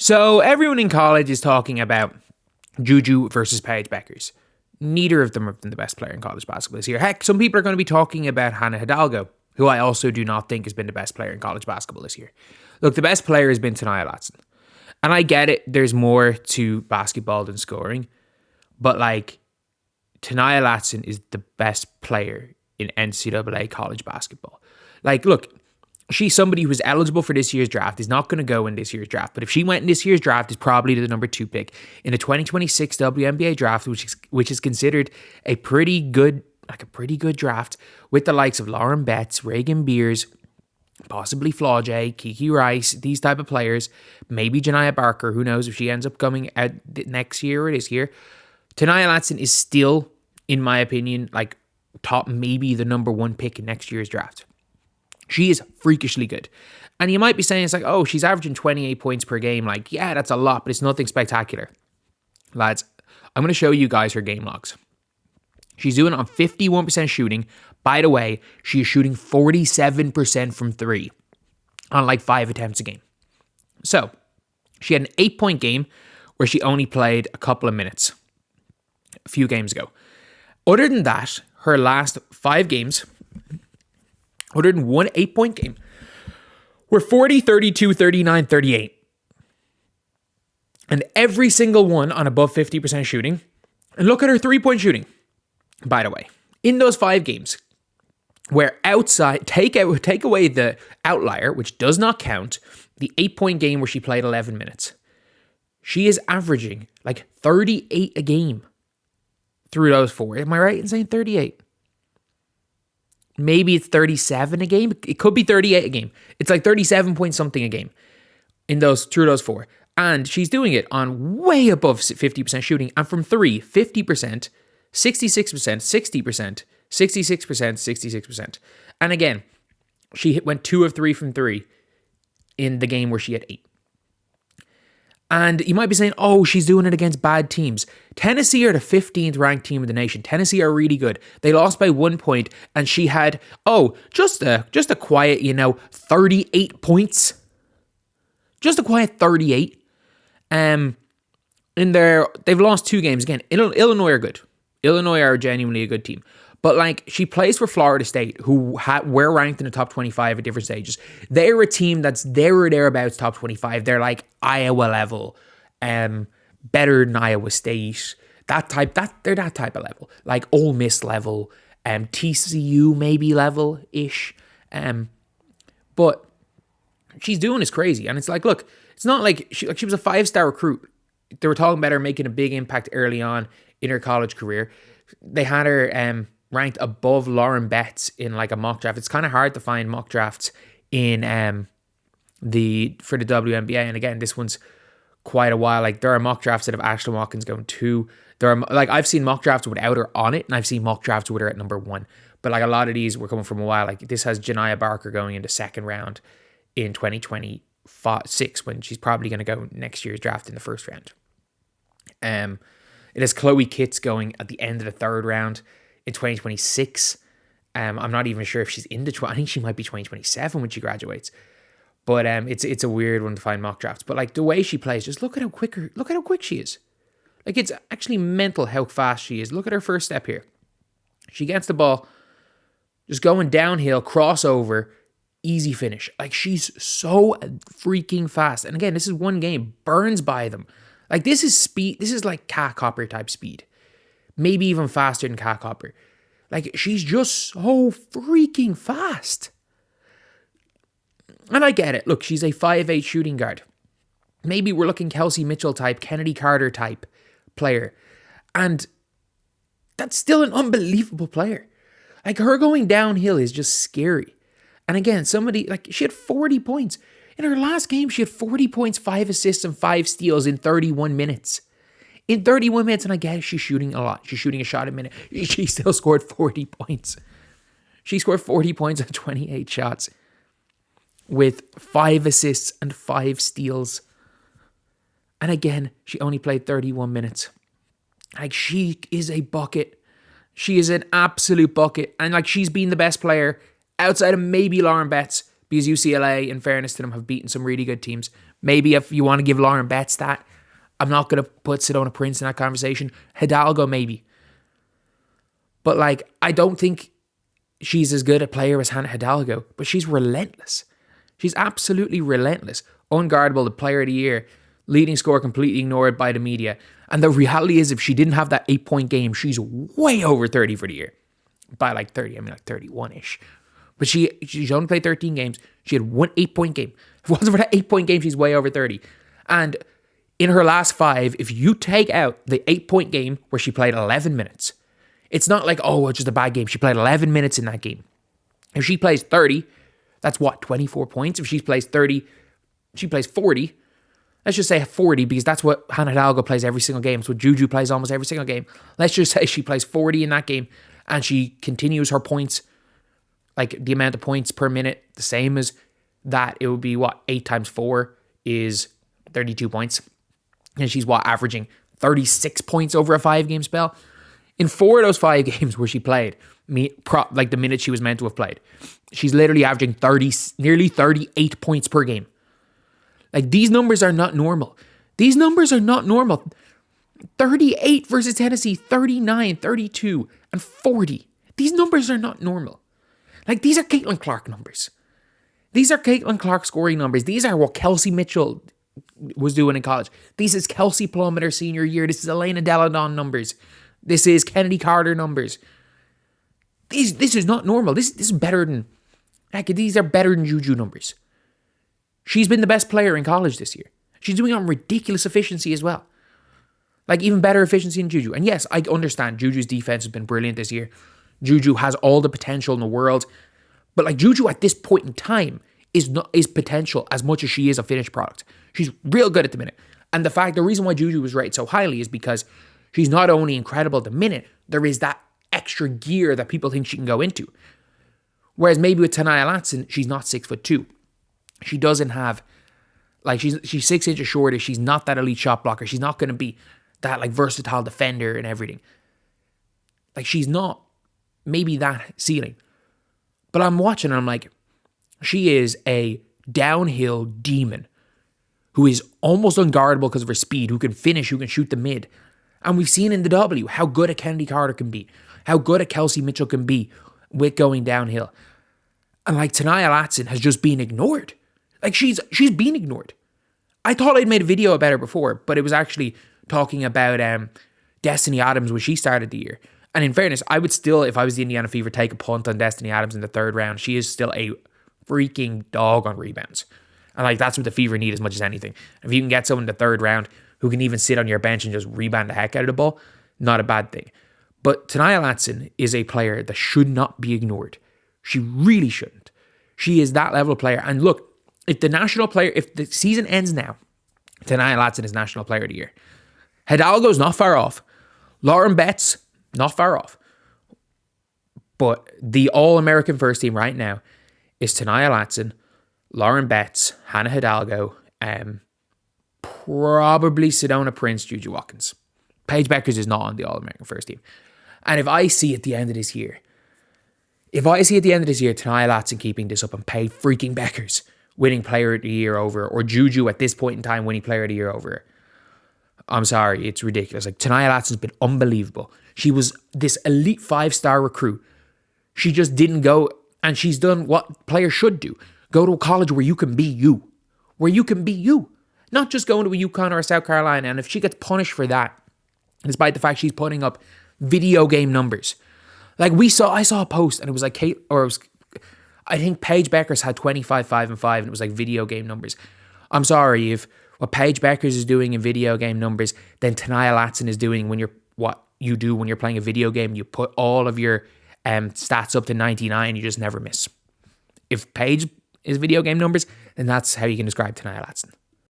So everyone in college is talking about Juju versus Paige Beckers. Neither of them have been the best player in college basketball this year. Heck, some people are going to be talking about Hannah Hidalgo, who I also do not think has been the best player in college basketball this year. Look, the best player has been Tania Latson. And I get it, there's more to basketball than scoring. But like, Tania Latson is the best player in NCAA college basketball. Like, look, she's somebody who is eligible for this year's draft, is not going to go in this year's draft. But if she went in this year's draft, is probably the number 2 pick in the 2026 WNBA draft, which is considered a pretty good draft with the likes of Lauren Betts, Reagan Beers, possibly Flaujae, Kiki Rice, these type of players, maybe Janiah Barker, who knows if she ends up coming out next year or this year. Tania Latson is still, in my opinion, like top, maybe the number 1 pick in next year's draft. She is freakishly good. And you might be saying, it's like, oh, she's averaging 28 points per game. Like, yeah, that's a lot, but it's nothing spectacular. Lads, I'm going to show you guys her game logs. She's doing it on 51% shooting. By the way, she is shooting 47% from 3 on like 5 attempts a game. So, she had an 8-point game where she only played a couple of minutes a few games ago. Other than that, her last 5 games, other than one 8-point game, were 40, 32, 39, 38. And every single one on above 50% shooting. And look at her 3-point shooting, by the way. In those 5 games, where outside, take away the outlier, which does not count, the 8-point game where she played 11 minutes. She is averaging like 38 a game through those 4. Am I right in saying 38? Maybe it's 37 a game. It could be 38 a game. It's like 37 point something a game through those 4. And she's doing it on way above 50% shooting. And from 3, 50%, 66%, 60%, 66%, 66%. And again, she went 2 of 3 from 3 in the game where she had 8. And you might be saying, oh, she's doing it against bad teams. Tennessee are the 15th ranked team in the nation. Tennessee are really good. They lost by 1 point, and she had, just a quiet, 38 points. Just a quiet 38. They've lost 2 games. Again, Illinois are good. Illinois are genuinely a good team. But like, she plays for Florida State, who were ranked in the top 25 at different stages. They're a team that's there or thereabouts top 25. They're like Iowa level, better than Iowa State. They're that type of level, like Ole Miss level, TCU maybe level ish. But she's doing this crazy, and it's like, look, it's not like she was a 5-star recruit. They were talking about her making a big impact early on in her college career. They had her ranked above Lauren Betts in like a mock draft. It's kind of hard to find mock drafts in for the WNBA. And again, this one's quite a while. Like, there are mock drafts that have Ashlyn Watkins going 2. There are, like, I've seen mock drafts without her on it, and I've seen mock drafts with her at number 1. But like, a lot of these were coming from a while. Like, this has Janiah Barker going into 2nd round in 2026, when she's probably going to go next year's draft in the 1st round. It has Chloe Kitts going at the end of the 3rd round in 2026. I'm not even sure if she's in I think she might be 2027 when she graduates. But it's a weird one to find mock drafts. But like, the way she plays, just look at how quick she is. Like, it's actually mental how fast she is. Look at her first step here. She gets the ball, just going downhill, crossover, easy finish. Like, she's so freaking fast. And again, this is one game, burns by them. Like, this is speed. This is like Cat Copper type speed. Maybe even faster than Cat Copper. Like, she's just so freaking fast. And I get it. Look, she's a 5'8" shooting guard. Maybe we're looking Kelsey Mitchell type, Kennedy Carter type player. And that's still an unbelievable player. Like, her going downhill is just scary. And again, she had 40 points. In her last game, she had 40 points, 5 assists, and 5 steals in 31 minutes. In 31 minutes, and I guess she's shooting a lot. She's shooting a shot a minute. She still scored 40 points. She scored 40 points on 28 shots with 5 assists and 5 steals. And again, she only played 31 minutes. Like, she is a bucket. She is an absolute bucket. And like, she's been the best player outside of maybe Lauren Betts, because UCLA, in fairness to them, have beaten some really good teams. Maybe if you want to give Lauren Betts that, I'm not going to put Sedona Prince in that conversation. Hidalgo, maybe. But like, I don't think she's as good a player as Hannah Hidalgo, but she's relentless. She's absolutely relentless. Unguardable, the player of the year, leading scorer completely ignored by the media. And the reality is, if she didn't have that 8-point game, she's way over 30 for the year. By like 30, I mean like 31-ish. But she's only played 13 games. She had one 8-point game. If it wasn't for that 8-point game, she's way over 30. And in her last 5, if you take out the 8-point game where she played 11 minutes, it's not like, oh, it's just a bad game. She played 11 minutes in that game. If she plays 30, that's what, 24 points? If she plays 30, she plays 40. Let's just say 40 because that's what Hannah Hidalgo plays every single game. It's what Juju plays almost every single game. Let's just say she plays 40 in that game and she continues her points, like the amount of points per minute, the same as that. It would be what, 8 times 4 is 32 points. And she's what, averaging 36 points over a 5-game spell. In 4 of those 5 games where she played, like the minute she was meant to have played, she's literally averaging nearly 38 points per game. Like, these numbers are not normal. These numbers are not normal. 38 versus Tennessee, 39, 32, and 40. These numbers are not normal. Like, these are Caitlin Clark numbers. These are Caitlin Clark scoring numbers. These are what Kelsey Mitchell was doing in college. This is Kelsey Plum in her senior year. This is Elena Deladon numbers. This is Kennedy Carter numbers. This is not normal. This is better than... Heck, these are better than Juju numbers. She's been the best player in college this year. She's doing it on ridiculous efficiency as well. Like, even better efficiency than Juju. And yes, I understand Juju's defense has been brilliant this year. Juju has all the potential in the world. But like, Juju at this point in time is potential as much as she is a finished product. She's real good at the minute. And the reason why Juju was rated so highly is because she's not only incredible at the minute, there is that extra gear that people think she can go into. Whereas maybe with Tanaya Latson, she's not 6'2". She doesn't have, like, she's 6 inches shorter. She's not that elite shot blocker. She's not going to be that, like, versatile defender and everything. Like, she's not maybe that ceiling. But I'm watching and I'm like, she is a downhill demon who is almost unguardable because of her speed, who can finish, who can shoot the mid. And we've seen in the W how good a Kennedy Carter can be, how good a Kelsey Mitchell can be with going downhill. And like, Tanaya Latson has just been ignored. Like, she's been ignored. I thought I'd made a video about her before, but it was actually talking about Destiny Adams when she started the year. And in fairness, I would still, if I was the Indiana Fever, take a punt on Destiny Adams in the 3rd round. She is still a freaking dog on rebounds. And like, that's what the Fever need as much as anything. If you can get someone in the 3rd round who can even sit on your bench and just rebound the heck out of the ball, not a bad thing. But Tanaya Latson is a player that should not be ignored. She really shouldn't. She is that level of player. And look, if the season ends now, Tanaya Latson is National Player of the Year. Hidalgo's not far off. Lauren Betts, not far off. But the All-American first team right now is Tanaya Latson, Lauren Betts, Hannah Hidalgo, probably Sedona Prince, Juju Watkins. Paige Beckers is not on the All-American first team. And if I see at the end of this year, Tanaya Latson keeping this up and Paige freaking Beckers winning Player of the Year over, or Juju at this point in time winning Player of the Year over, I'm sorry, it's ridiculous. Like, Tanaya Latson's been unbelievable. She was this elite 5-star recruit. She just didn't go, and she's done what players should do. Go to a college where you can be you. Where you can be you. Not just going to a UConn or a South Carolina. And if she gets punished for that, despite the fact she's putting up video game numbers. Like, I saw a post and it was like I think Paige Beckers had 25, 5, and 5, and it was like video game numbers. I'm sorry, if what Paige Beckers is doing in video game numbers, then Tanaya Latson is doing what you do when you're playing a video game. You put all of your stats up to 99, you just never miss. If Paige is video game numbers, then that's how you can describe Tanaya Latson.